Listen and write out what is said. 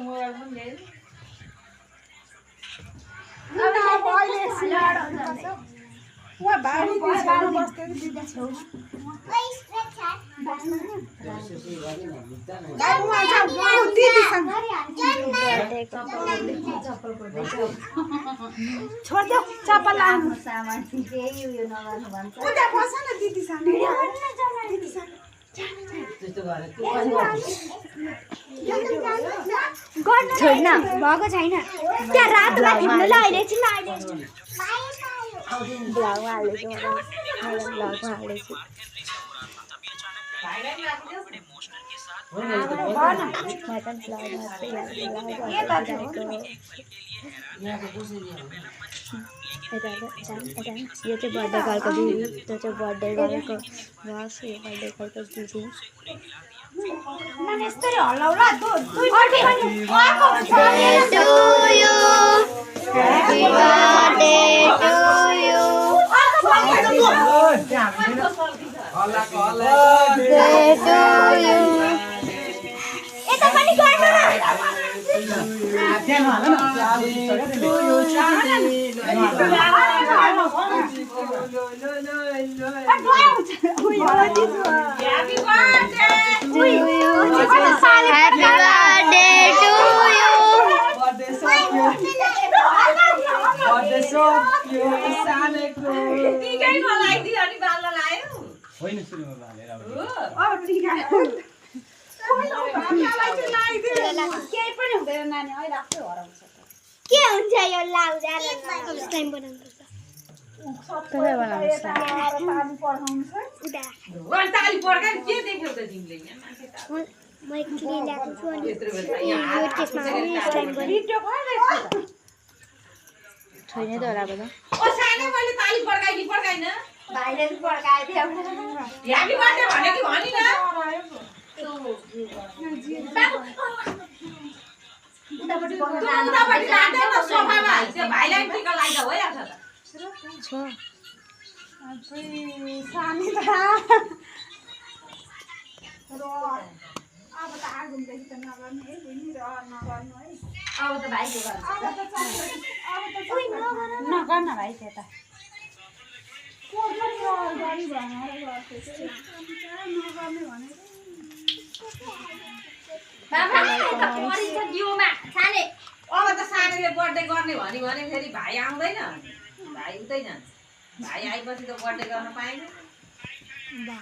mobile पनि ल्याएन वहाँ बारी छेउमा बस्दै दिदी छेउ छोड्देऊ चप्पल लाउनु सामान चाहिँ उयो नगर्नु भन्छ उता बस न दिदीसँग छोड्न भएको छैन त्यहाँ रातोमा खिच्नु ल अहिले चाहिँ ब्लगमा हाल्दैछु ब्लगमा हाल्दैछु यो चाहिँ बर्थडे गर्लको दिदी त्यो चाहिँ बर्थडे गरेको बस यो बर्थडे गर्लको दिदी यस्तरी हल्लाउला के हुन्छ यो लाउजा स्लाइम बनाउनुपर्छ कसरी बनाउनुपर्छ म एकचोटि ल्याएको छु अनि यो त्यसमा स्लाइम गर्ने छैन त होला अब भाइले पड्काइदियो भाइलाई टिका लाग्दा भइहाल्छ छ सानी त अब त आगुमदेखि त नगर्नु है बहिनी र नगर्नु है अब त भाइले गर्छ नगर्न भाइ त्यता गाडी भनेर गर्थ्यो नगर्ने भनेको अब त सानोले बर्थडे गर्ने भन्यो भने फेरि भाइ आउँदैन भाइ हुँदैन भाइ आएपछि त बर्थडे गर्न पाएन बाई